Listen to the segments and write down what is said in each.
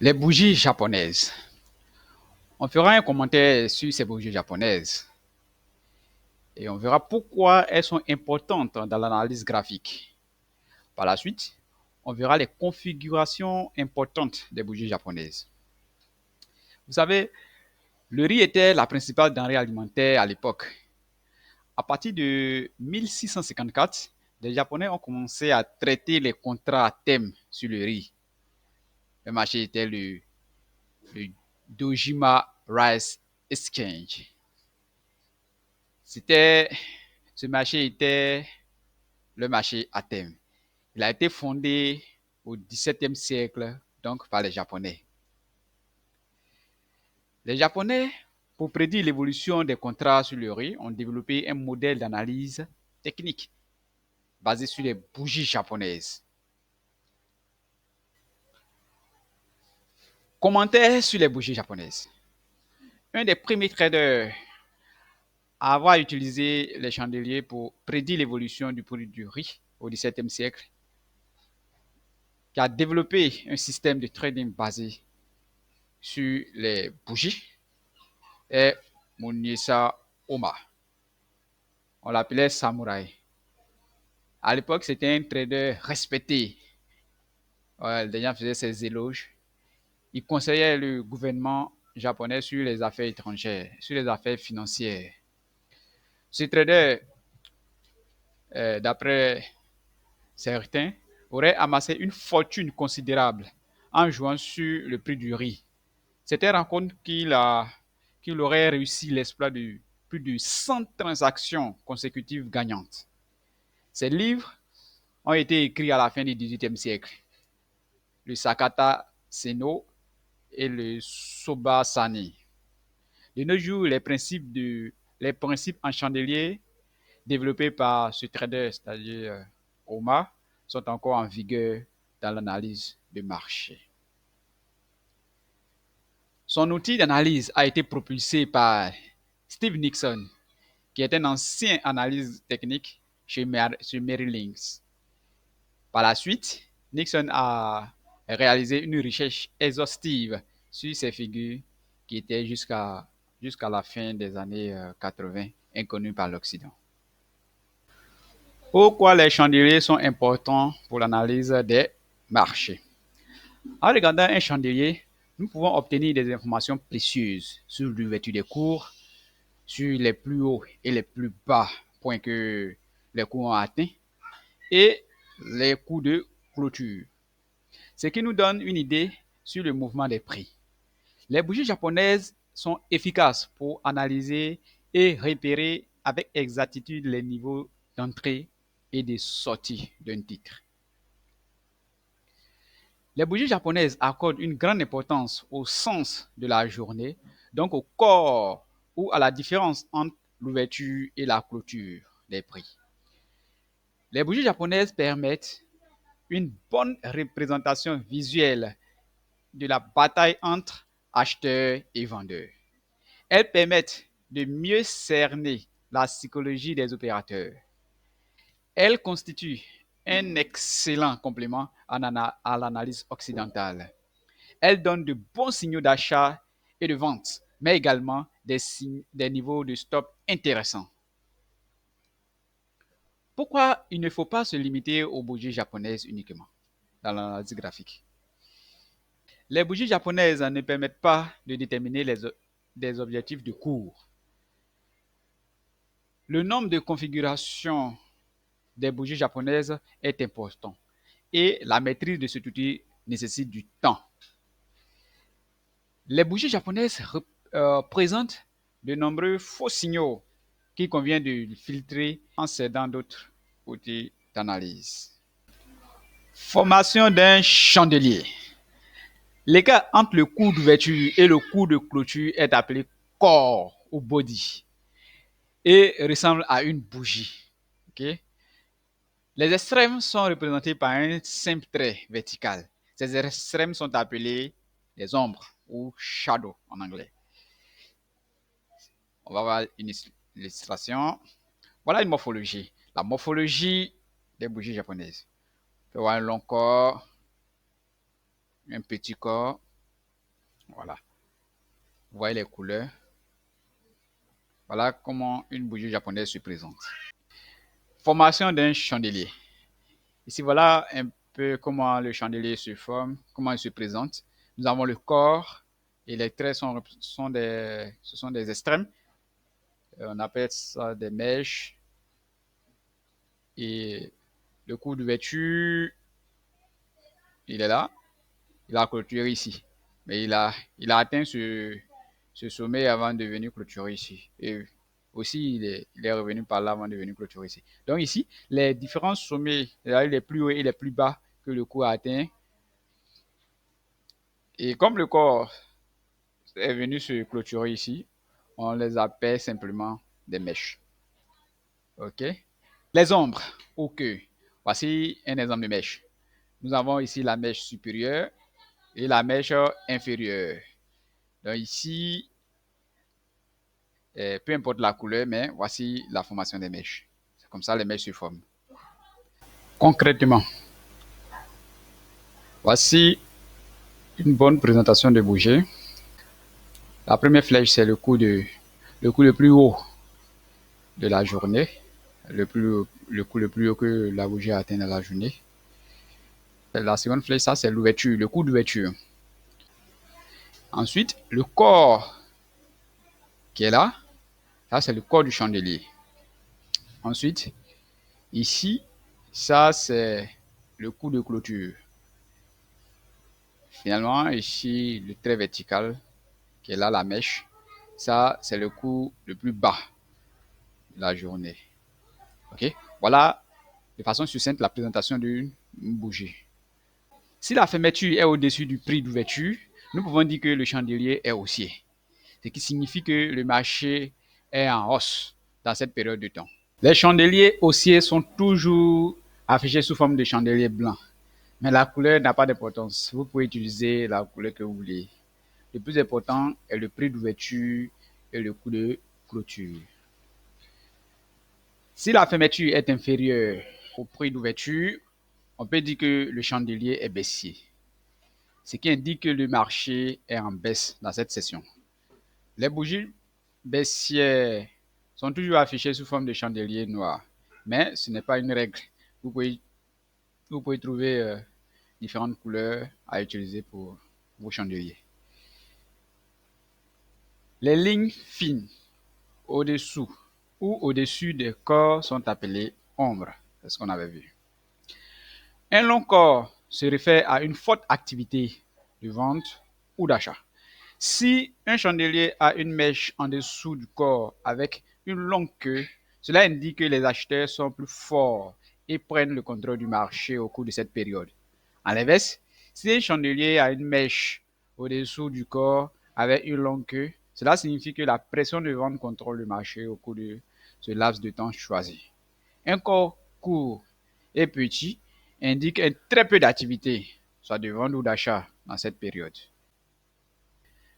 Les bougies japonaises. On fera un commentaire sur ces bougies japonaises et on verra pourquoi elles sont importantes dans l'analyse graphique. Par la suite, on verra les configurations importantes des bougies japonaises. Vous savez, le riz était la principale denrée alimentaire à l'époque. À partir de 1654, les Japonais ont commencé à traiter les contrats à thème sur le riz. Le marché était le Dojima Rice Exchange. C'était, ce marché était le marché à thème. Il a été fondé au XVIIe siècle, donc par les Japonais. Les Japonais, pour prédire l'évolution des contrats sur le riz, ont développé un modèle d'analyse technique basé sur les bougies japonaises. Commentaires sur les bougies japonaises. Un des premiers traders à avoir utilisé les chandeliers pour prédire l'évolution du prix du riz au XVIIe siècle, qui a développé un système de trading basé sur les bougies, est Munisa Oma. On l'appelait samouraï. À l'époque, c'était un trader respecté. Les gens faisaient ses éloges. Il conseillait le gouvernement japonais sur les affaires étrangères, sur les affaires financières. Ce trader, d'après certains, aurait amassé une fortune considérable en jouant sur le prix du riz. C'était rencontre qu'il aurait réussi l'exploit de plus de 100 transactions consécutives gagnantes. Ces livres ont été écrits à la fin du XVIIIe siècle. Le Sakata Seno et le Sobasani. De nos jours, les principes en chandelier développés par ce trader, c'est-à-dire Oma, sont encore en vigueur dans l'analyse de marché. Son outil d'analyse a été propulsé par Steve Nixon, qui est un ancien analyste technique chez Merrill Lynch. Par la suite, Nixon a réalisé une recherche exhaustive sur ces figures qui étaient jusqu'à la fin des années 80 inconnues par l'Occident. Pourquoi les chandeliers sont importants pour l'analyse des marchés? En regardant un chandelier, nous pouvons obtenir des informations précieuses sur l'ouverture des cours, sur les plus hauts et les plus bas points que les cours ont atteints et les coûts de clôture, ce qui nous donne une idée sur le mouvement des prix. Les bougies japonaises sont efficaces pour analyser et repérer avec exactitude les niveaux d'entrée et de sortie d'un titre. Les bougies japonaises accordent une grande importance au sens de la journée, donc au corps ou à la différence entre l'ouverture et la clôture des prix. Les bougies japonaises permettent une bonne représentation visuelle de la bataille entre acheteurs et vendeurs. Elles permettent de mieux cerner la psychologie des opérateurs. Elles constituent un excellent complément à l'analyse occidentale. Elles donnent de bons signaux d'achat et de vente, mais également des niveaux de stop intéressants. Pourquoi il ne faut pas se limiter aux bougies japonaises uniquement dans l'analyse graphique? Les bougies japonaises ne permettent pas de déterminer des objectifs de cours. Le nombre de configurations des bougies japonaises est important et la maîtrise de cet outil nécessite du temps. Les bougies japonaises présentent de nombreux faux signaux qu'il convient de filtrer en s'aidant d'autres outils d'analyse. Formation d'un chandelier. L'écart entre le coût d'ouverture et le coût de clôture est appelé corps ou body et ressemble à une bougie. Okay? Les extrêmes sont représentés par un simple trait vertical. Ces extrêmes sont appelés les ombres ou shadow en anglais. On va voir une illustration. Voilà une morphologie. La morphologie des bougies japonaises. On peut voir un long corps, un petit corps Voilà. Vous voyez les couleurs. Voilà comment une bougie japonaise se présente. Formation d'un chandelier. Ici, voilà un peu comment le chandelier se forme, comment il se présente. Nous avons le corps et les traits ce sont des extrêmes. On appelle ça des mèches. Et le coup d'ouverture, il est là. Il a clôturé ici. Mais il a atteint ce sommet avant de venir clôturer ici. Et aussi, il est revenu par là avant de venir clôturer ici. Donc ici, les différents sommets, les plus hauts et les plus bas que le coup a atteint. Et comme le corps est venu se clôturer ici, on les appelle simplement des mèches. OK? Les ombres au queue. Voici un exemple de mèche. Nous avons ici la mèche supérieure et la mèche inférieure. Donc ici, peu importe la couleur, mais voici la formation des mèches. C'est comme ça les mèches se forment. Concrètement, voici une bonne présentation de bougie. La première flèche, c'est le coup le plus haut de la journée, le coup le plus haut que la bougie a atteint dans la journée. La seconde flèche, ça c'est l'ouverture, le coup d'ouverture. Ensuite, le corps qui est là, ça c'est le corps du chandelier. Ensuite, ici, ça c'est le coup de clôture. Finalement, ici, le trait vertical qui est là, la mèche, ça c'est le coup le plus bas de la journée. Ok, voilà de façon succincte la présentation d'une bougie. Si la fermeture est au-dessus du prix d'ouverture, nous pouvons dire que le chandelier est haussier, ce qui signifie que le marché est en hausse dans cette période de temps. Les chandeliers haussiers sont toujours affichés sous forme de chandelier blanc, mais la couleur n'a pas d'importance. Vous pouvez utiliser la couleur que vous voulez. Le plus important est le prix d'ouverture et le coût de clôture. Si la fermeture est inférieure au prix d'ouverture, on peut dire que le chandelier est baissier, ce qui indique que le marché est en baisse dans cette session. Les bougies baissières sont toujours affichées sous forme de chandelier noir, mais ce n'est pas une règle. Vous pouvez, vous pouvez trouver différentes couleurs à utiliser pour vos chandeliers. Les lignes fines au-dessous ou au-dessus des corps sont appelées ombres. C'est ce qu'on avait vu. Un long corps se réfère à une forte activité de vente ou d'achat. Si un chandelier a une mèche en dessous du corps avec une longue queue, cela indique que les acheteurs sont plus forts et prennent le contrôle du marché au cours de cette période. À l'inverse, si un chandelier a une mèche au-dessous du corps avec une longue queue, cela signifie que la pression de vente contrôle le marché au cours de ce laps de temps choisi. Un corps court et petit indique un très peu d'activité, soit de vente ou d'achat, dans cette période.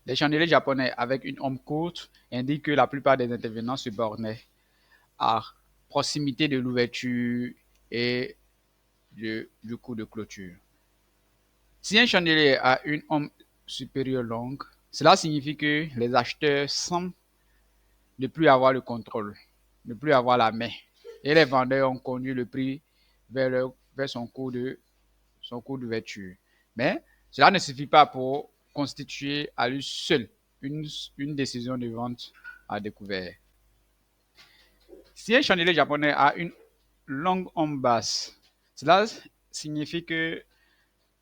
Les chandeliers japonais avec une ombre courte indiquent que la plupart des intervenants se bornaient à proximité de l'ouverture et du coup de clôture. Si un chandelier a une ombre supérieure longue, cela signifie que les acheteurs semblent ne plus avoir le contrôle, ne plus avoir la main. Et les vendeurs ont conduit le prix vers son cours d'ouverture. Mais cela ne suffit pas pour constituer à lui seul une décision de vente à découvert. Si un chandelier japonais a une longue ombre basse, cela signifie que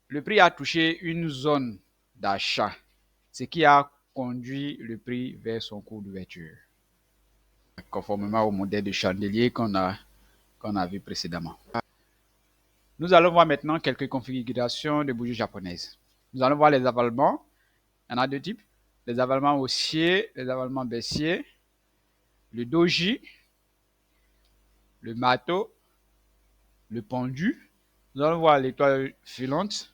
le prix a touché une zone d'achat, ce qui a conduit le prix vers son cours d'ouverture, conformément au modèle de chandelier qu'on a vu précédemment. Nous allons voir maintenant quelques configurations de bougies japonaises. Nous allons voir les avalements. Il y en a deux types. Les avalements haussiers, les avalements baissiers, le doji, le mato, le pendu. Nous allons voir l'étoile filante,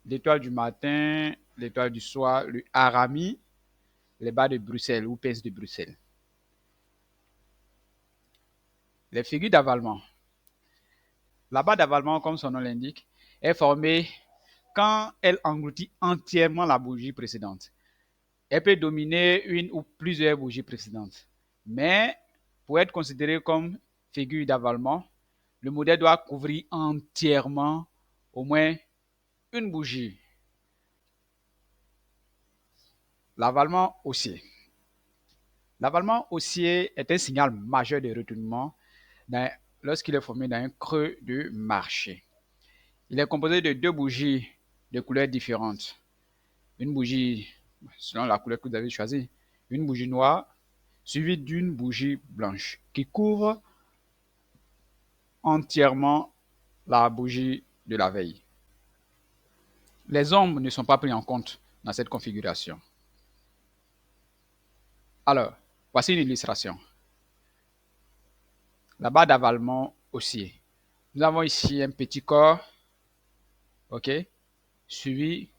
l'étoile du matin, l'étoile du soir, le harami, les bas de Bruxelles ou pinces de Bruxelles. Les figures d'avalement. La barre d'avalement, comme son nom l'indique, est formée quand elle engloutit entièrement la bougie précédente. Elle peut dominer une ou plusieurs bougies précédentes. Mais pour être considéré comme figure d'avalement, le modèle doit couvrir entièrement au moins une bougie. L'avalement haussier. L'avalement haussier est un signal majeur de retournement lorsqu'il est formé dans un creux de marché. Il est composé de deux bougies de couleurs différentes. Une bougie, selon la couleur que vous avez choisie, une bougie noire suivie d'une bougie blanche qui couvre entièrement la bougie de la veille. Les ombres ne sont pas pris en compte dans cette configuration. Alors, voici une illustration. La barre d'avalement haussier. Nous avons ici un petit corps, ok, suivi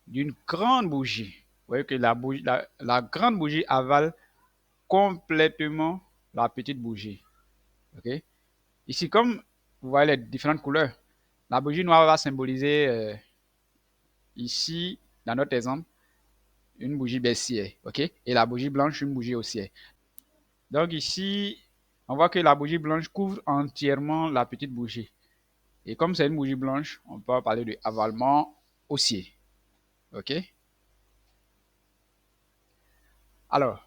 d'une grande bougie. Vous voyez que la grande bougie avale complètement la petite bougie. Ok. Ici, comme vous voyez les différentes couleurs, la bougie noire va symboliser ici, dans notre exemple, une bougie baissière. Ok. Et la bougie blanche, une bougie haussière. Donc ici, on voit que la bougie blanche couvre entièrement la petite bougie. Et comme c'est une bougie blanche, on peut parler de avalement haussier. Ok. Alors,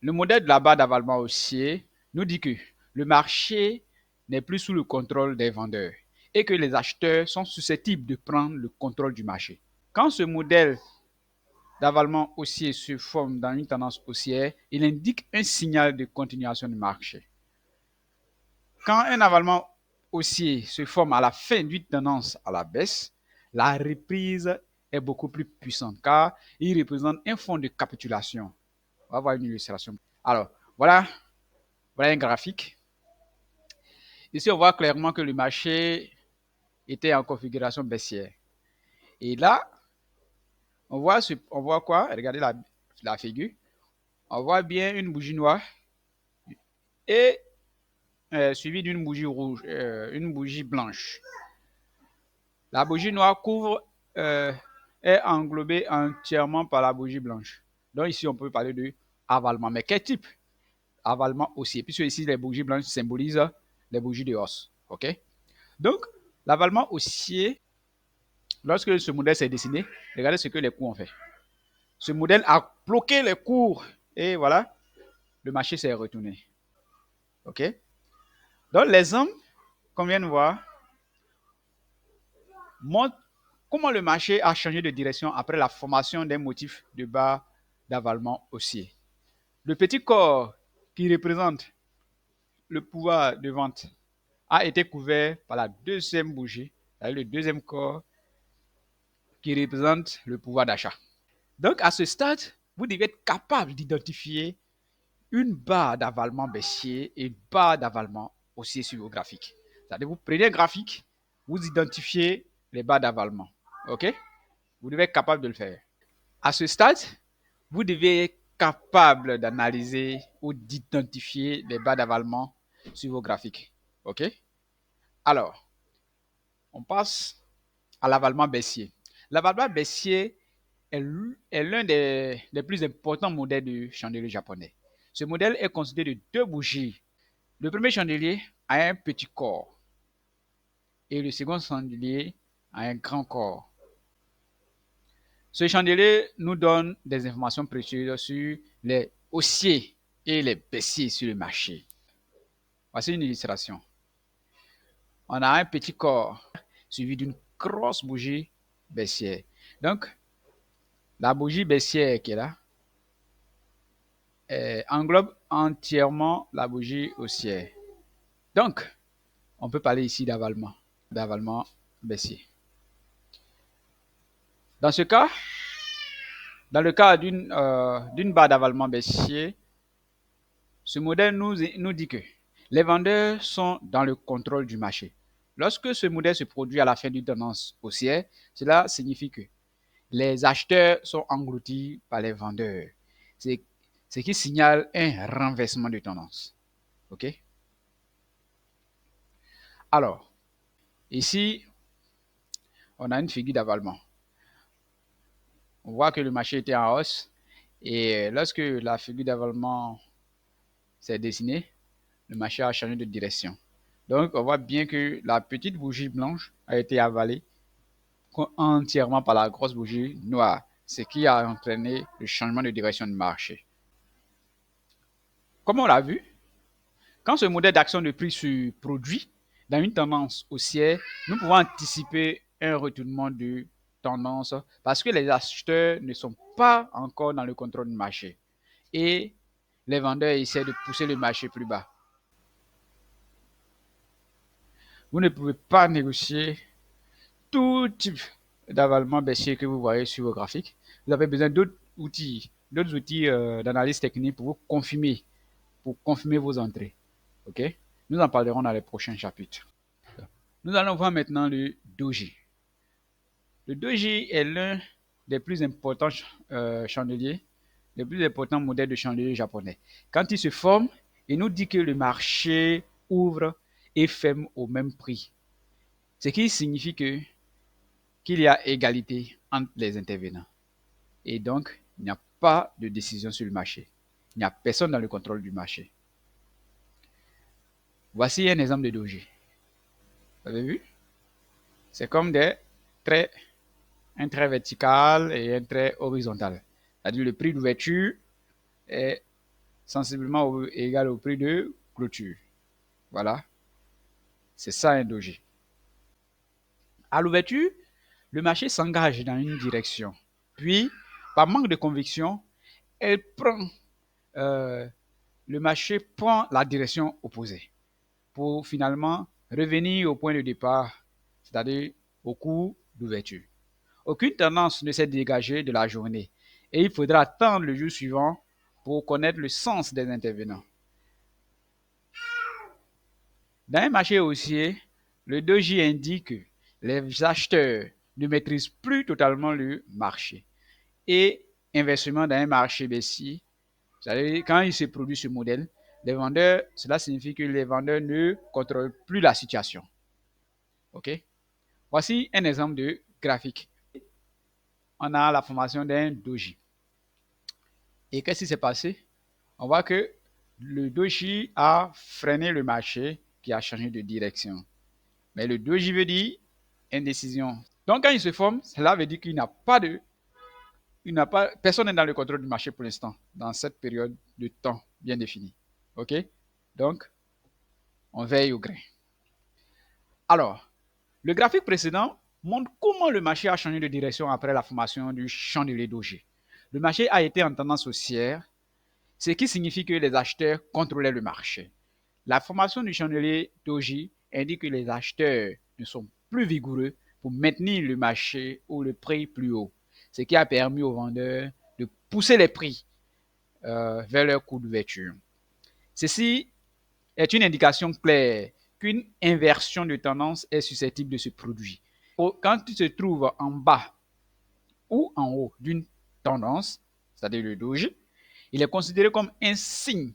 le modèle de la barre d'avalement haussier nous dit que le marché n'est plus sous le contrôle des vendeurs et que les acheteurs sont susceptibles de prendre le contrôle du marché. Quand ce modèle d'avalement haussier se forme dans une tendance haussière, il indique un signal de continuation du marché. Quand un avalement haussier se forme à la fin d'une tendance à la baisse, la reprise est beaucoup plus puissante car il représente un fond de capitulation. On va voir une illustration. Alors, voilà un graphique. Ici, on voit clairement que le marché était en configuration baissière. Et là, on voit quoi? Regardez la figure. On voit bien une bougie noire et suivie d'une bougie rouge, une bougie blanche. La bougie noire est englobée entièrement par la bougie blanche. Donc ici, on peut parler de avalement. Mais quel type? Avalement haussier, puisque ici, les bougies blanches symbolisent les bougies de hausse. OK? Donc, l'avalement haussier, lorsque ce modèle s'est dessiné, regardez ce que les cours ont fait. Ce modèle a bloqué les cours et voilà, le marché s'est retourné. OK? Donc, l'exemple qu'on vient de voir montre comment le marché a changé de direction après la formation d'un motif de barre d'avalement haussier. Le petit corps qui représente le pouvoir de vente a été couvert par la deuxième bougie, le deuxième corps qui représente le pouvoir d'achat. Donc, à ce stade, vous devez être capable d'identifier une barre d'avalement baissier et une barre d'avalement haussier sur vos graphiques. C'est-à-dire, vous prenez un graphique, vous identifiez les barres d'avalement. OK? Vous devez être capable de le faire. À ce stade, vous devez être capable d'analyser ou d'identifier les barres d'avalement sur vos graphiques. OK? Alors, on passe à l'avalement baissier. L'avalement baissier est l'un des plus importants modèles du chandelier japonais. Ce modèle est constitué de deux bougies. Le premier chandelier a un petit corps et le second chandelier a un grand corps. Ce chandelier nous donne des informations précieuses sur les haussiers et les baissiers sur le marché. Voici une illustration. On a un petit corps suivi d'une grosse bougie baissière. Donc, la bougie baissière qui est là englobe entièrement la bougie haussière. Donc, on peut parler ici d'avalement baissier. Dans ce cas, dans le cas d'une barre d'avalement baissier, ce modèle nous dit que les vendeurs sont dans le contrôle du marché. Lorsque ce modèle se produit à la fin d'une tendance haussière, cela signifie que les acheteurs sont engloutis par les vendeurs. C'est ce qui signale un renversement de tendance. OK? Alors, ici, on a une figure d'avalement. On voit que le marché était en hausse. Et lorsque la figure d'avalement s'est dessinée, le marché a changé de direction. Donc, on voit bien que la petite bougie blanche a été avalée entièrement par la grosse bougie noire, ce qui a entraîné le changement de direction du marché. Comme on l'a vu, quand ce modèle d'action de prix se produit dans une tendance haussière, nous pouvons anticiper un retournement de tendance parce que les acheteurs ne sont pas encore dans le contrôle du marché et les vendeurs essaient de pousser le marché plus bas. Vous ne pouvez pas négocier tout type d'avalement baissier que vous voyez sur vos graphiques. Vous avez besoin d'autres outils d'analyse technique pour confirmer vos entrées. Ok? Nous en parlerons dans les prochains chapitres. Nous allons voir maintenant le doji. Le doji est l'un des plus importants chandeliers, les plus importants modèles de chandeliers japonais. Quand il se forme, il nous dit que le marché ouvre et ferme au même prix. Ce qui signifie qu'il y a égalité entre les intervenants. Et donc, il n'y a pas de décision sur le marché. Il n'y a personne dans le contrôle du marché. Voici un exemple de doji. Vous avez vu? C'est comme traits, un trait vertical et un trait horizontal. C'est-à-dire le prix d'ouverture est sensiblement égal au prix de clôture. Voilà, c'est ça un doji. À l'ouverture, le marché s'engage dans une direction. Puis, par manque de conviction, euh, le marché prend la direction opposée pour finalement revenir au point de départ, c'est-à-dire au cours d'ouverture. Aucune tendance ne s'est dégagée de la journée et il faudra attendre le jour suivant pour connaître le sens des intervenants. Dans un marché haussier, le doji indique que les acheteurs ne maîtrisent plus totalement le marché. Et inversement, dans un marché baissier, c'est-à-dire quand il se produit ce modèle, les vendeurs, cela signifie que les vendeurs ne contrôlent plus la situation. OK? Voici un exemple de graphique. On a la formation d'un doji. Et qu'est-ce qui s'est passé? On voit que le doji a freiné le marché qui a changé de direction. Mais le doji veut dire indécision. Donc quand il se forme, cela veut dire qu'il n'a pas de personne n'est dans le contrôle du marché pour l'instant, dans cette période de temps bien définie. OK? Donc, on veille au grain. Alors, le graphique précédent montre comment le marché a changé de direction après la formation du chandelier doji. Le marché a été en tendance haussière, ce qui signifie que les acheteurs contrôlaient le marché. La formation du chandelier doji indique que les acheteurs ne sont plus vigoureux pour maintenir le marché ou le prix plus haut, ce qui a permis aux vendeurs de pousser les prix vers leur coût d'ouverture. Ceci est une indication claire qu'une inversion de tendance est susceptible de se produire. Quand tu te trouves en bas ou en haut d'une tendance, c'est-à-dire le doji, il est considéré comme un signe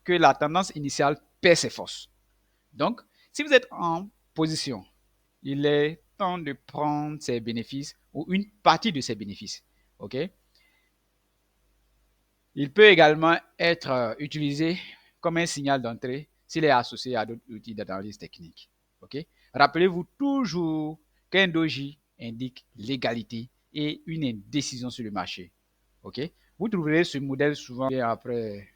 que la tendance initiale perd ses forces. Donc, si vous êtes en position, il est temps de prendre ses bénéfices ou une partie de ses bénéfices. OK? Il peut également être utilisé comme un signal d'entrée s'il est associé à d'autres outils d'analyse technique. Okay? Rappelez-vous toujours qu'un doji indique l'égalité et une indécision sur le marché. Okay? Vous trouverez ce modèle souvent après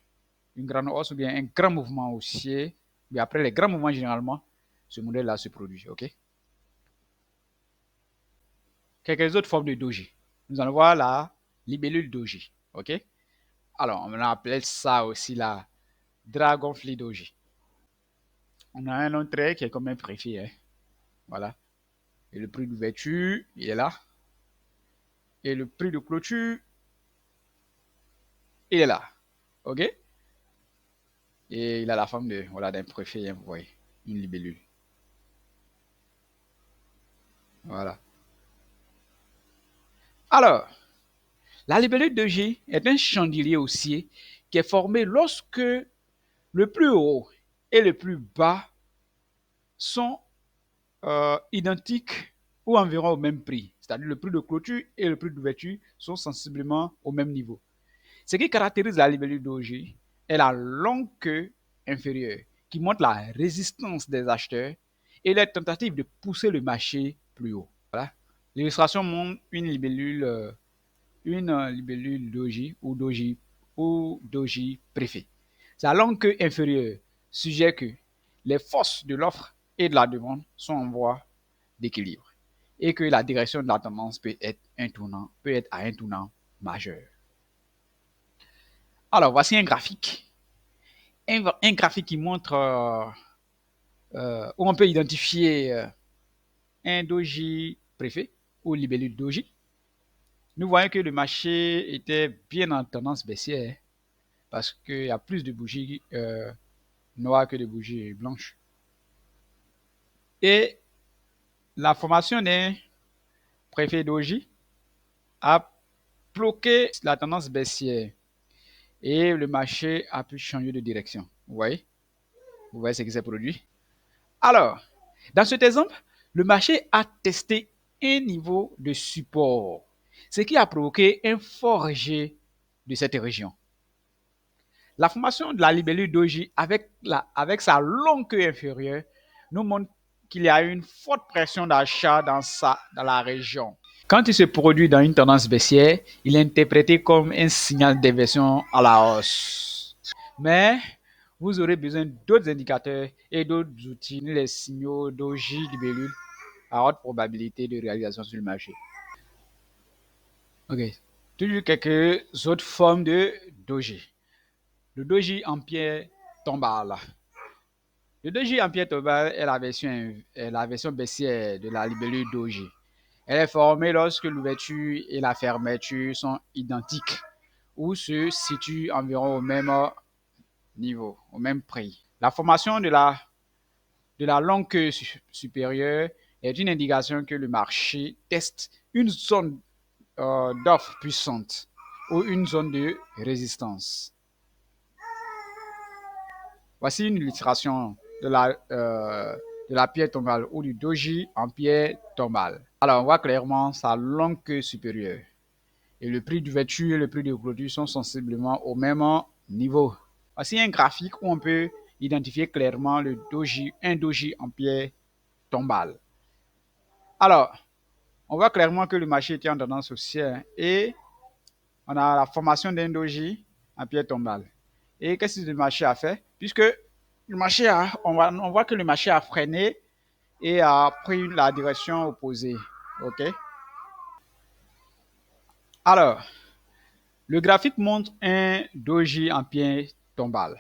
une grande hausse ou bien un grand mouvement haussier. Mais après les grands mouvements, généralement, ce modèle-là se produit. Okay? Quelques autres formes de doji. Nous allons voir la libellule doji. Okay? Alors, on appelle ça aussi la Dragonfly Doji. On a un autre trait qui est comme un préfet. Hein. Voilà. Et le prix d'ouverture, il est là. Et le prix de clôture, il est là. OK? Et il a la forme de, voilà, d'un préfet, hein, vous voyez. Une libellule. Voilà. Alors, la libellule Doji est un chandelier haussier qui est formé lorsque le plus haut et le plus bas sont identiques ou environ au même prix. C'est-à-dire le prix de clôture et le prix d'ouverture sont sensiblement au même niveau. Ce qui caractérise la libellule doji est la longue queue inférieure qui montre la résistance des acheteurs et les tentatives de pousser le marché plus haut. Voilà. L'illustration montre une libellule doji ou doji préfet. Sa longue queue inférieure suggère que les forces de l'offre et de la demande sont en voie d'équilibre et que la direction de la tendance peut être à un tournant majeur. Alors, voici un graphique. Un graphique qui montre où on peut identifier un doji préfet ou libellule doji. Nous voyons que le marché était bien en tendance baissière parce qu'il y a plus de bougies noires que de bougies blanches. Et la formation d'un préfet doji a bloqué la tendance baissière et le marché a pu changer de direction. Vous voyez ce qui s'est produit. Alors, dans cet exemple, le marché a testé un niveau de support, ce qui a provoqué un fort rejet de cette région. La formation de la libellule doji avec sa longue queue inférieure nous montre qu'il y a une forte pression d'achat dans la région. Quand il se produit dans une tendance baissière, il est interprété comme un signal d'inversion à la hausse. Mais vous aurez besoin d'autres indicateurs et d'autres outils, les signaux doji libellule à haute probabilité de réalisation sur le marché. Ok. Toujours quelques autres formes de doji. Le doji en pierre tombale. Le doji en pierre tombale est la version baissière de la libellule doji. Elle est formée lorsque l'ouverture et la fermeture sont identiques ou se situent environ au même niveau, au même prix. La formation de la longue queue supérieure est une indication que le marché teste une zone d'offre puissante ou une zone de résistance. Voici une illustration de la pierre tombale ou du doji en pierre tombale. Alors, on voit clairement sa longue queue supérieure. Et le prix d'ouverture et le prix de clôture sont sensiblement au même niveau. Voici un graphique où on peut identifier clairement un doji en pierre tombale. Alors, on voit clairement que le marché était en tendance haussière et on a la formation d'un doji en pierre tombale. Et qu'est-ce que le marché a fait? Puisque le marché on voit que le marché a freiné et a pris la direction opposée. OK? Alors, le graphique montre un doji en pierre tombale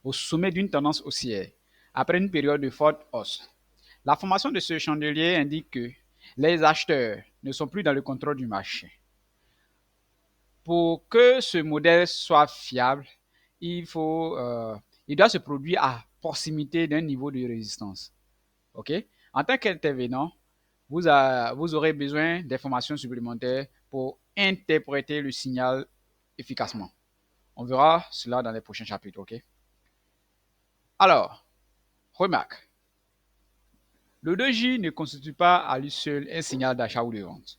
au sommet d'une tendance haussière après une période de forte hausse. La formation de ce chandelier indique que les acheteurs ne sont plus dans le contrôle du marché. Pour que ce modèle soit fiable, il doit se produire à proximité d'un niveau de résistance. OK? En tant qu'intervenant, vous aurez besoin d'informations supplémentaires pour interpréter le signal efficacement. On verra cela dans les prochains chapitres. OK? Alors, remarque. Le doji ne constitue pas à lui seul un signal d'achat ou de vente.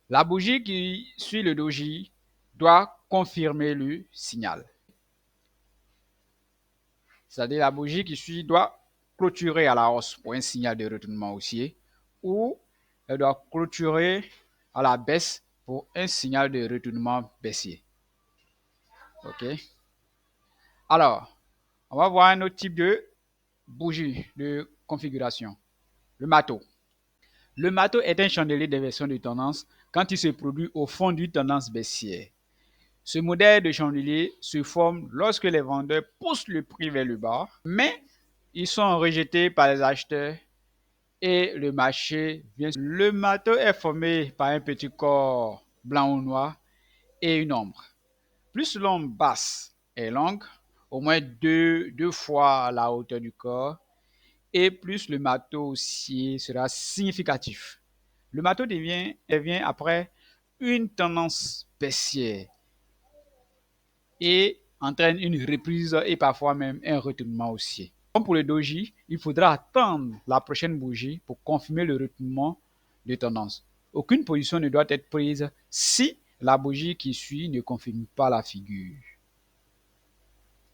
La bougie qui suit le doji doit confirmer le signal. C'est-à-dire la bougie qui suit doit clôturer à la hausse pour un signal de retournement haussier ou elle doit clôturer à la baisse pour un signal de retournement baissier. OK? Alors, on va voir un autre type de bougie de configuration. Le matot. Le matot est un chandelier d'inversion de tendance quand il se produit au fond d'une tendance baissière. Ce modèle de chandelier se forme lorsque les vendeurs poussent le prix vers le bas, mais ils sont rejetés par les acheteurs et le marché vient. Le matot est formé par un petit corps blanc ou noir et une ombre. Plus l'ombre basse est longue, au moins deux fois la hauteur du corps, et plus le matot haussier sera significatif. Le matot devient après une tendance baissière et entraîne une reprise et parfois même un retournement haussier. Comme pour le doji, il faudra attendre la prochaine bougie pour confirmer le retournement de tendance. Aucune position ne doit être prise si la bougie qui suit ne confirme pas la figure.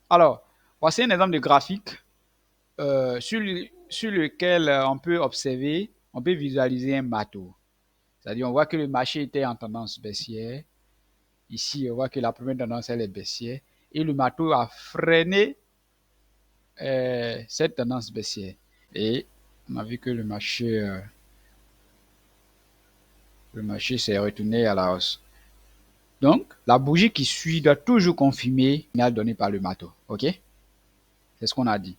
Alors, voici un exemple de graphique sur lequel on peut visualiser un bateau. C'est-à-dire, on voit que le marché était en tendance baissière. Ici, on voit que la première tendance, elle est baissière. Et le bateau a freiné cette tendance baissière. Et on a vu que le marché s'est retourné à la hausse. Donc, la bougie qui suit doit toujours confirmer le signal donné par le bateau. OK? C'est ce qu'on a dit.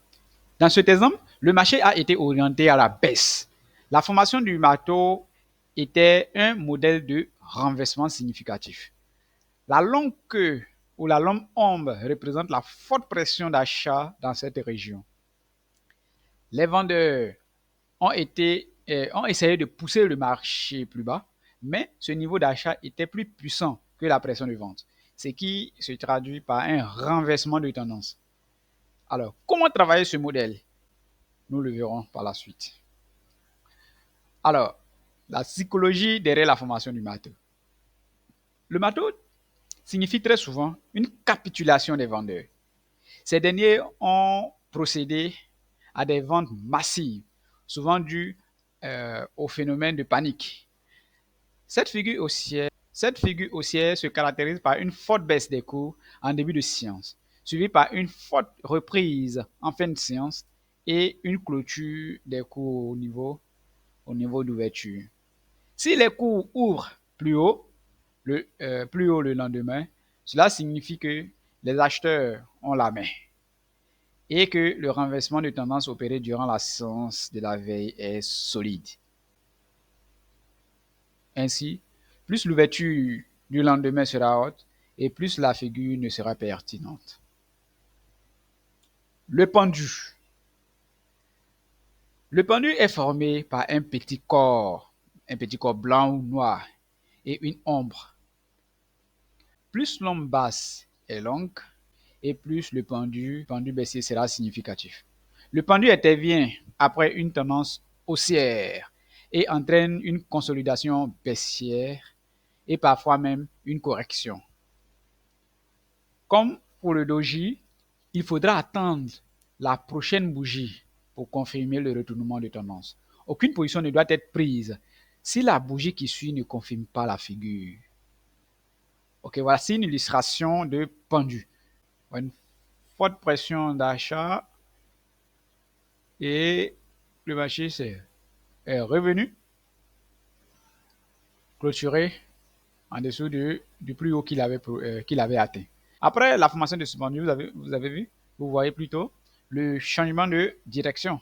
Dans cet exemple, le marché a été orienté à la baisse. La formation du marteau était un modèle de renversement significatif. La longue queue ou la longue ombre représente la forte pression d'achat dans cette région. Les vendeurs ont essayé de pousser le marché plus bas, mais ce niveau d'achat était plus puissant que la pression de vente, ce qui se traduit par un renversement de tendance. Alors, comment travailler ce modèle? Nous le verrons par la suite. Alors, la psychologie derrière la formation du marteau. Le marteau signifie très souvent une capitulation des vendeurs. Ces derniers ont procédé à des ventes massives, souvent dues au phénomène de panique. Cette figure haussière se caractérise par une forte baisse des cours en début de séance, suivie par une forte reprise en fin de séance et une clôture des cours au niveau d'ouverture. Si les cours ouvrent plus haut le lendemain, cela signifie que les acheteurs ont la main et que le renversement de tendance opéré durant la séance de la veille est solide. Ainsi, plus l'ouverture du lendemain sera haute et plus la figure ne sera pertinente. Le pendu. Le pendu est formé par un petit corps blanc ou noir et une ombre. Plus l'ombre basse est longue et plus le pendu baissier sera significatif. Le pendu intervient après une tendance haussière et entraîne une consolidation baissière et parfois même une correction. Comme pour le doji, il faudra attendre la prochaine bougie pour confirmer le retournement de tendance. Aucune position ne doit être prise si la bougie qui suit ne confirme pas la figure. Ok, voici une illustration de pendu. Une forte pression d'achat et le marché est revenu, clôturé en dessous du plus haut qu'il avait atteint. Après la formation de ce pendu, vous avez vu, vous voyez plutôt le changement de direction.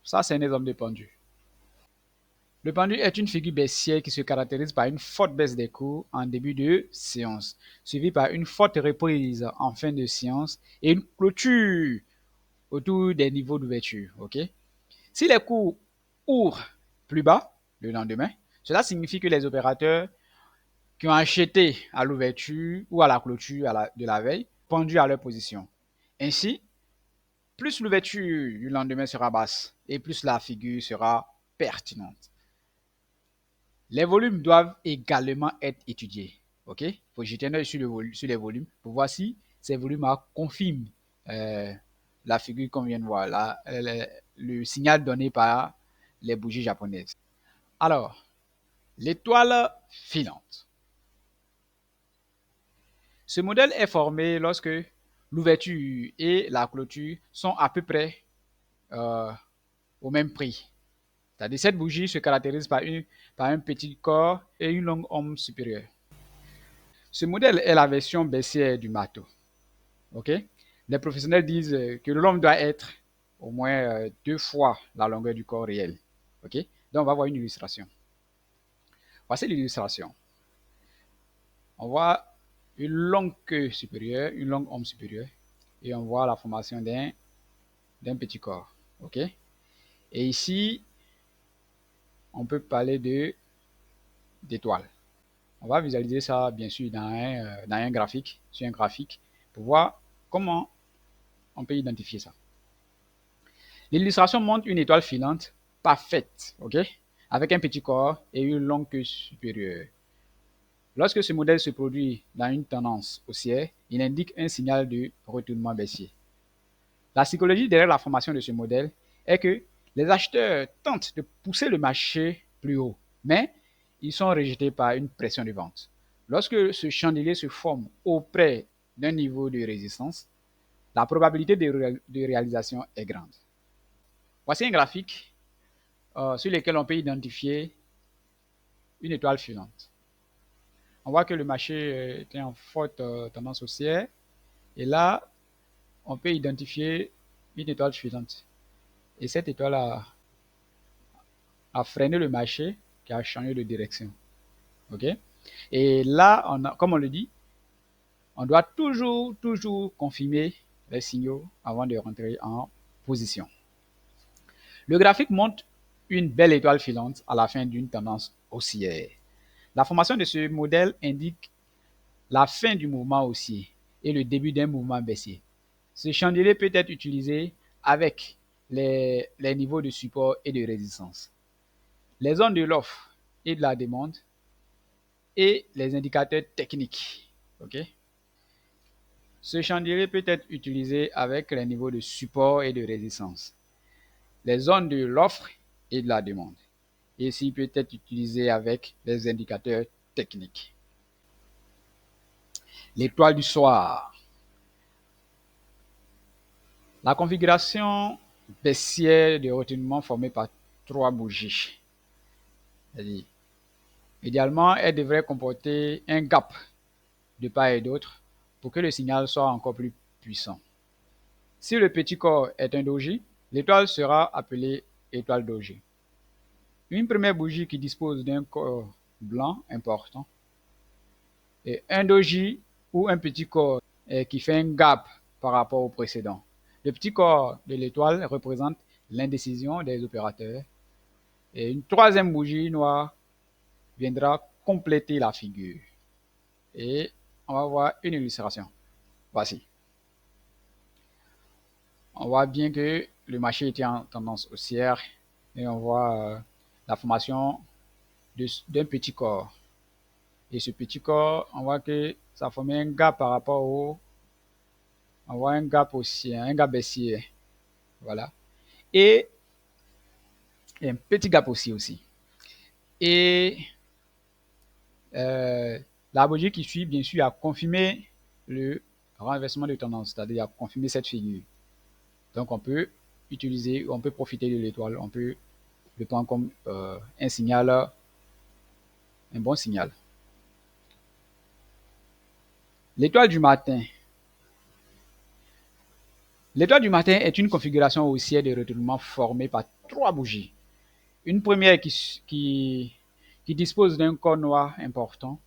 Ça, c'est un exemple de pendu. Le pendu est une figure baissière qui se caractérise par une forte baisse des cours en début de séance, suivie par une forte reprise en fin de séance et une clôture autour des niveaux d'ouverture. Okay? Si les cours ouvrent plus bas le lendemain, cela signifie que les opérateurs qui ont acheté à l'ouverture ou à la clôture de la veille pendu à leur position. Ainsi, plus l'ouverture du lendemain sera basse et plus la figure sera pertinente. Les volumes doivent également être étudiés. Ok? Il faut jeter un œil sur les volumes pour voir si ces volumes confirment la figure qu'on vient de voir, le signal donné par les bougies japonaises. Alors, l'étoile filante. Ce modèle est formé lorsque l'ouverture et la clôture sont à peu près au même prix. C'est-à-dire cette bougie se caractérise par un petit corps et une longue ombre supérieure. Ce modèle est la version baissière du marteau. Okay? Les professionnels disent que l'ombre doit être au moins 2 fois la longueur du corps réel. Okay? Donc on va voir une illustration. Voici l'illustration. On voit une longue queue supérieure, une longue ombre supérieure, et on voit la formation d'un petit corps. Okay? Et ici, on peut parler d'étoiles. On va visualiser ça, bien sûr, dans un graphique, sur un graphique, pour voir comment on peut identifier ça. L'illustration montre une étoile filante parfaite, ok, avec un petit corps et une longue queue supérieure. Lorsque ce modèle se produit dans une tendance haussière, il indique un signal de retournement baissier. La psychologie derrière la formation de ce modèle est que les acheteurs tentent de pousser le marché plus haut, mais ils sont rejetés par une pression de vente. Lorsque ce chandelier se forme auprès d'un niveau de résistance, la probabilité de réalisation est grande. Voici un graphique sur lequel on peut identifier une étoile filante. On voit que le marché était en forte tendance haussière et là, on peut identifier une étoile filante. Et cette étoile a freiné le marché qui a changé de direction. OK? Et là, comme on le dit, on doit toujours confirmer les signaux avant de rentrer en position. Le graphique montre une belle étoile filante à la fin d'une tendance haussière. La formation de ce modèle indique la fin du mouvement haussier et le début d'un mouvement baissier. Ce chandelier peut être utilisé avec les niveaux de support et de résistance, les zones de l'offre et de la demande et les indicateurs techniques. Okay? Ce chandelier peut être utilisé avec les niveaux de support et de résistance, les zones de l'offre et de la demande. Et ici peut être utilisé avec les indicateurs techniques. L'étoile du soir. La configuration baissière de retournement formée par 3 bougies. C'est-à-dire, idéalement, elle devrait comporter un gap de part et d'autre pour que le signal soit encore plus puissant. Si le petit corps est un doji, l'étoile sera appelée étoile doji. Une première bougie qui dispose d'un corps blanc important et un doji ou un petit corps qui fait un gap par rapport au précédent. Le petit corps de l'étoile représente l'indécision des opérateurs et une troisième bougie noire viendra compléter la figure. Et on va voir une illustration. Voici. On voit bien que le marché était en tendance haussière et on voit la formation d'un petit corps. Et ce petit corps, on voit que ça formait un gap par rapport au... On voit un gap aussi, un gap baissier. Voilà. Et un petit gap aussi. Et la bougie qui suit, bien sûr, a confirmé le renversement de tendance, c'est-à-dire a confirmé cette figure. Donc on peut utiliser, on peut profiter de l'étoile, on peut le prendre comme un signal, un bon signal. L'étoile du matin. L'étoile du matin est une configuration haussière de retournement formée par 3 bougies. Une première qui dispose d'un corps noir important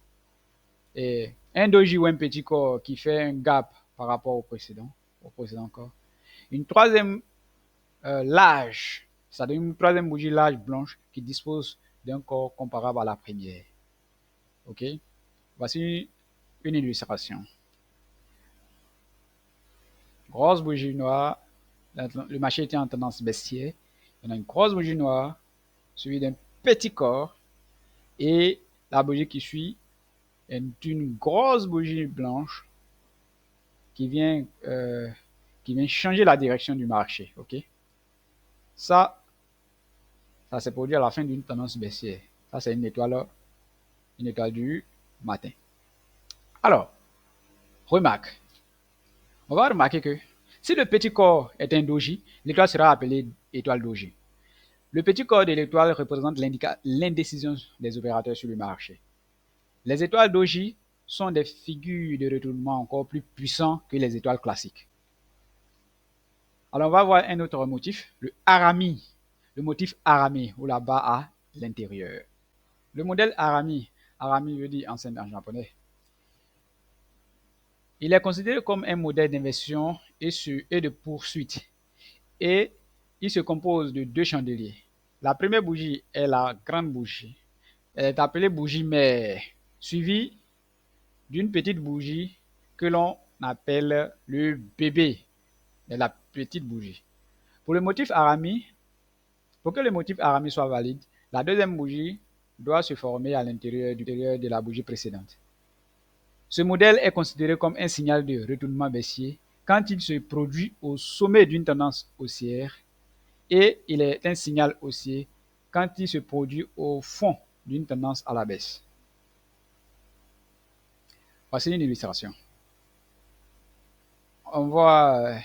et un doji ou un petit corps qui fait un gap par rapport au précédent corps. Une troisième large, c'est-à-dire une troisième bougie large blanche qui dispose d'un corps comparable à la première. Ok? Voici une illustration. Grosse bougie noire, le marché était en tendance baissière. On a une grosse bougie noire, suivie d'un petit corps, et la bougie qui suit est une grosse bougie blanche qui vient changer la direction du marché. Ok? Ça s'est produit à la fin d'une tendance baissière. Ça, c'est une étoile du matin. Alors, remarque. On va remarquer que si le petit corps est un doji, l'étoile sera appelée étoile doji. Le petit corps de l'étoile représente l'indécision des opérateurs sur le marché. Les étoiles doji sont des figures de retournement encore plus puissantes que les étoiles classiques. Alors on va voir un autre motif, le harami, le motif harami, ou là-bas à l'intérieur. Le modèle harami, harami veut dire enceinte en japonais. Il est considéré comme un modèle d'inversion et de poursuite. Et il se compose de 2 chandeliers. La première bougie est la grande bougie. Elle est appelée bougie mère, suivie d'une petite bougie que l'on appelle le bébé de la petite bougie. Pour que le motif harami soit valide, La deuxième bougie doit se former à l'intérieur de la bougie précédente. Ce modèle est considéré comme un signal de retournement baissier quand il se produit au sommet d'une tendance haussière et il est un signal haussier quand il se produit au fond d'une tendance à la baisse. Voici une illustration. On voit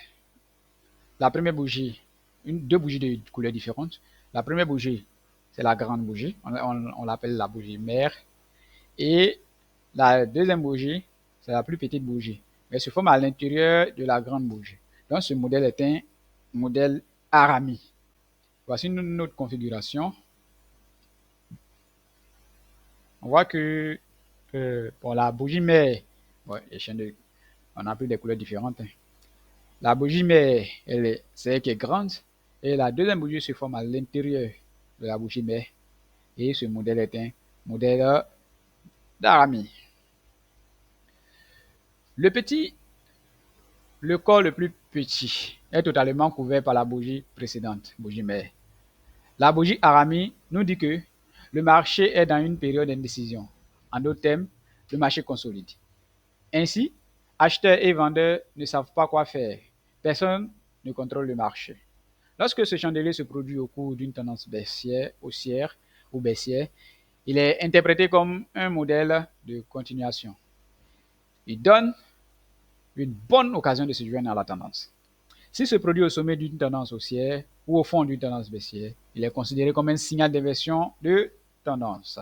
la première bougie, deux bougies de couleurs différentes. La première bougie, c'est la grande bougie, on l'appelle la bougie mère. Et la deuxième bougie, c'est la plus petite bougie, mais elle se forme à l'intérieur de la grande bougie. Donc ce modèle est un modèle Arami. Voici une autre configuration. On voit que pour la bougie mère, ouais, on a pris des couleurs différentes. Hein. La bougie mère, c'est elle qui est grande. Et la deuxième bougie se forme à l'intérieur de la bougie mère. Et ce modèle est un modèle d'Arami. Le corps le plus petit est totalement couvert par la bougie précédente, bougie mère. La bougie Arami nous dit que le marché est dans une période d'indécision. En d'autres termes, le marché consolide. Ainsi, acheteurs et vendeurs ne savent pas quoi faire. Personne ne contrôle le marché. Lorsque ce chandelier se produit au cours d'une tendance baissière, haussière ou baissière, il est interprété comme un modèle de continuation. Il donne une bonne occasion de se joindre à la tendance. S'il se produit au sommet d'une tendance haussière ou au fond d'une tendance baissière, il est considéré comme un signal d'inversion de tendance.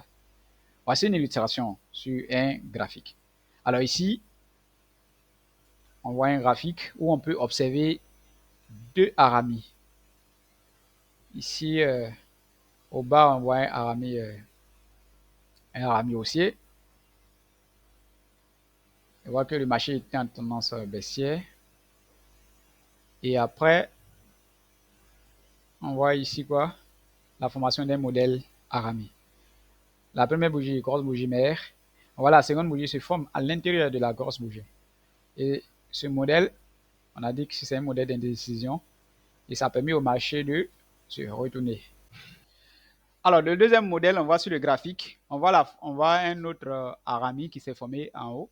Voici une illustration sur un graphique. Alors ici, on voit un graphique où on peut observer deux aramis. Ici, au bas, on voit un arami haussier. On voit que le marché était en tendance baissière. Et après, on voit ici quoi? La formation d'un modèle Arami. La première bougie, grosse bougie mère. On voit la seconde bougie se forme à l'intérieur de la grosse bougie. Et ce modèle, on a dit que c'est un modèle d'indécision et ça a permis au marché de se retourner. Alors, le deuxième modèle, on voit sur le graphique, on voit un autre Arami qui s'est formé en haut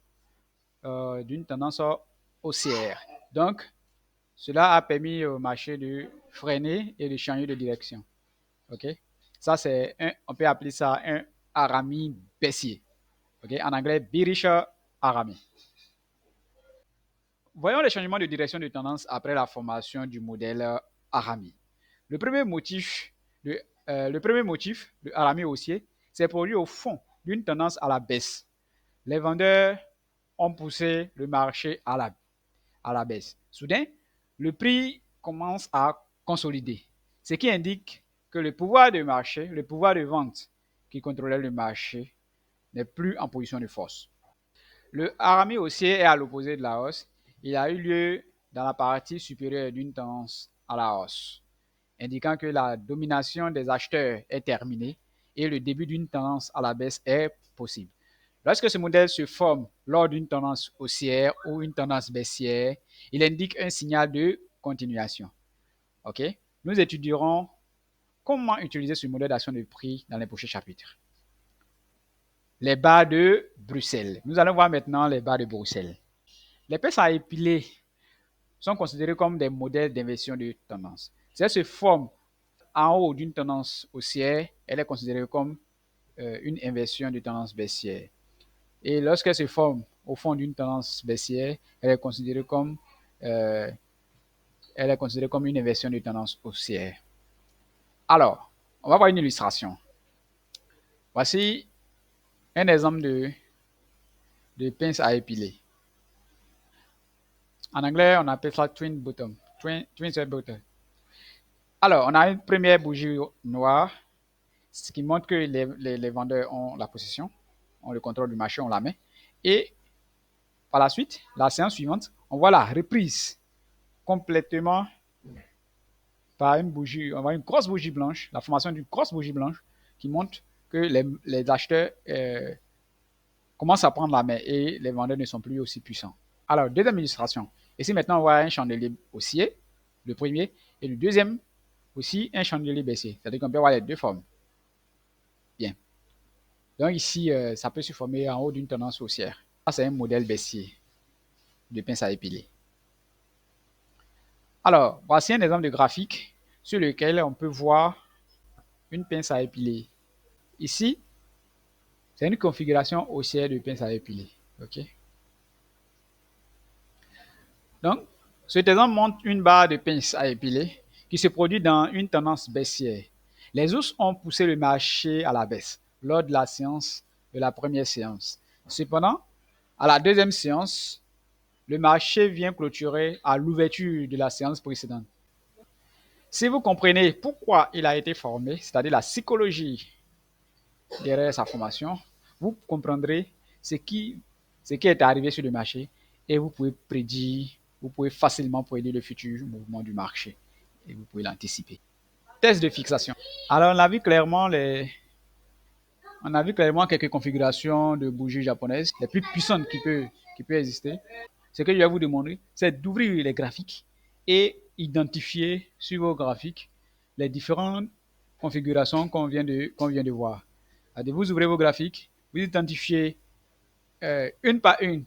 d'une tendance haussière. Donc, cela a permis au marché de freiner et de changer de direction. Ok, ça on peut appeler ça un Arami baissier. Ok, en anglais, bearish Arami. Voyons les changements de direction de tendance après la formation du modèle Arami. Le premier motif, le Arami haussier, s'est produit au fond d'une tendance à la baisse. Les vendeurs ont poussé le marché à la baisse. Soudain, le prix commence à consolider, ce qui indique que le pouvoir de marché, le pouvoir de vente qui contrôlait le marché n'est plus en position de force. Le harami haussier est à l'opposé de la hausse. Il a eu lieu dans la partie supérieure d'une tendance à la hausse, indiquant que la domination des acheteurs est terminée et le début d'une tendance à la baisse est possible. Lorsque ce modèle se forme lors d'une tendance haussière ou une tendance baissière, il indique un signal de continuation. Ok? Nous étudierons comment utiliser ce modèle d'action de prix dans les prochains chapitres. Les barres de Bruxelles. Nous allons voir maintenant les barres de Bruxelles. Les pinces à épiler sont considérées comme des modèles d'inversion de tendance. Si elles se forment en haut d'une tendance haussière, elle est considérée comme une inversion de tendance baissière. Et lorsqu'elle se forme au fond d'une tendance baissière, elle est considérée comme une inversion de tendance haussière. Alors, on va voir une illustration. Voici un exemple de pince à épiler. En anglais, on appelle ça twin bottom. Twin set bottom. Alors, on a une première bougie noire, ce qui montre que les vendeurs ont la possession, ont le contrôle du marché, ont la main. Et par la suite, la séance suivante, on voit la reprise complètement par une bougie, on voit une grosse bougie blanche, la formation d'une grosse bougie blanche qui montre que les acheteurs commencent à prendre la main et les vendeurs ne sont plus aussi puissants. Alors, deuxième illustration. Ici, maintenant, on voit un chandelier haussier, le premier, et le deuxième, aussi un chandelier baissier. C'est-à-dire qu'on peut voir les deux formes. Bien. Donc ici, ça peut se former en haut d'une tendance haussière. Ça, c'est un modèle baissier de pince à épiler. Alors, voici un exemple de graphique sur lequel on peut voir une pince à épiler. Ici, c'est une configuration haussière de pince à épiler. OK? Donc, cet exemple montre une barre de pince à épiler qui se produit dans une tendance baissière. Les ours ont poussé le marché à la baisse lors de la séance de la première séance. Cependant, à la deuxième séance, le marché vient clôturer à l'ouverture de la séance précédente. Si vous comprenez pourquoi il a été formé, c'est-à-dire la psychologie derrière sa formation, vous comprendrez ce qui est arrivé sur le marché et vous pouvez prédire, vous pouvez facilement prédire le futur mouvement du marché et vous pouvez l'anticiper. Test de fixation. Alors on a vu clairement quelques configurations de bougies japonaises, les plus puissantes qui peut exister. Ce que je vais vous demander, c'est d'ouvrir les graphiques et identifier sur vos graphiques les différentes configurations qu'on vient de voir. Vous ouvrez vos graphiques, vous identifiez une par une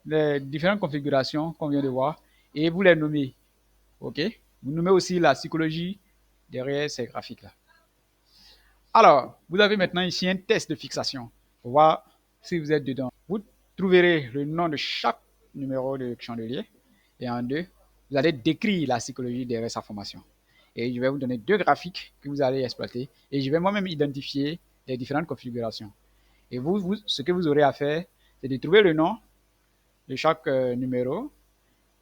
les différentes configurations qu'on vient de voir et vous les nommez. OK? Vous nommez aussi la psychologie derrière ces graphiques-là. Alors, vous avez maintenant ici un test de fixation pour voir si vous êtes dedans. Vous trouverez le nom de chaque numéro de chandelier et en deux, vous allez décrire la psychologie derrière sa formation. Et je vais vous donner deux graphiques que vous allez exploiter et je vais moi-même identifier les différentes configurations. Et ce que vous aurez à faire, c'est de trouver le nom de chaque numéro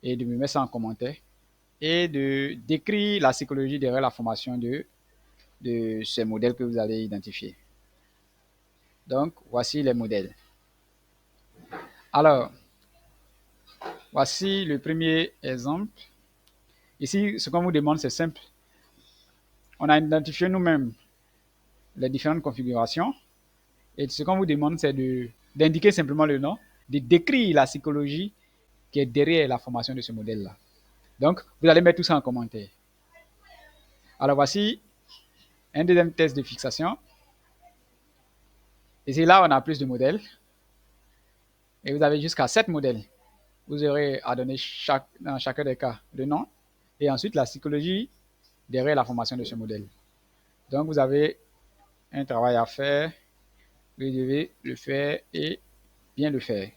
et de me mettre ça en commentaire et de décrire la psychologie derrière la formation de ces modèles que vous allez identifier. Donc, voici les modèles. Alors, voici le premier exemple. Ici, ce qu'on vous demande, c'est simple. On a identifié nous-mêmes les différentes configurations. Et ce qu'on vous demande, c'est d'indiquer simplement le nom, de décrire la psychologie qui est derrière la formation de ce modèle-là. Donc, vous allez mettre tout ça en commentaire. Alors, voici un deuxième test de fixation. Ici, là, on a plus de modèles. Et vous avez jusqu'à 7 modèles. Vous aurez à donner dans chacun des cas le nom et ensuite la psychologie derrière la formation de ce modèle. Donc, vous avez un travail à faire. Vous devez le faire et bien le faire.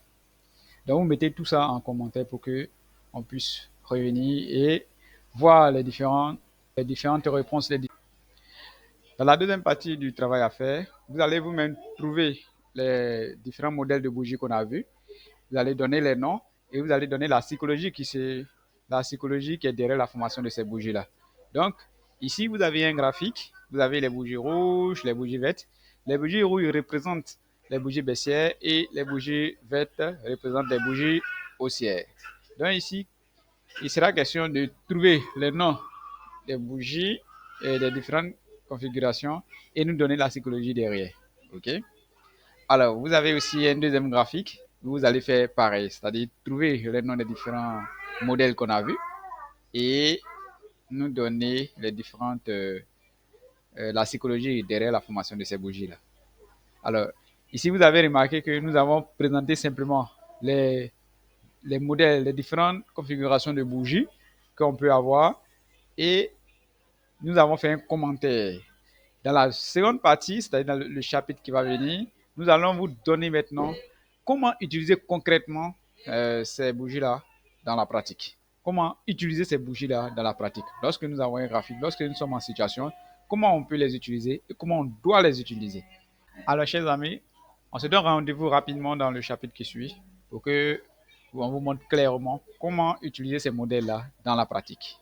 Donc, vous mettez tout ça en commentaire pour que on puisse revenir et voir les différentes réponses. Dans la deuxième partie du travail à faire, vous allez vous-même trouver les différents modèles de bougies qu'on a vus. Vous allez donner les noms et vous allez donner la psychologie qui est derrière la formation de ces bougies-là. Donc, ici, vous avez un graphique. Vous avez les bougies rouges, les bougies vertes. Les bougies rouges représentent les bougies baissières et les bougies vertes représentent les bougies haussières. Donc ici, il sera question de trouver les noms des bougies et des différentes configurations et nous donner la psychologie derrière. OK? Alors, vous avez aussi un deuxième graphique. Vous allez faire pareil, c'est-à-dire trouver les noms des différents modèles qu'on a vus et nous donner les différentes la psychologie derrière la formation de ces bougies-là. Alors, ici, vous avez remarqué que nous avons présenté simplement les modèles, les différentes configurations de bougies qu'on peut avoir et nous avons fait un commentaire. Dans la seconde partie, c'est-à-dire dans le chapitre qui va venir, nous allons vous donner maintenant comment utiliser concrètement ces bougies-là dans la pratique. Comment utiliser ces bougies-là dans la pratique. Lorsque nous avons un graphique, lorsque nous sommes en situation, comment on peut les utiliser et comment on doit les utiliser. Alors, chers amis, on se donne rendez-vous rapidement dans le chapitre qui suit pour que on vous montre clairement comment utiliser ces modèles-là dans la pratique.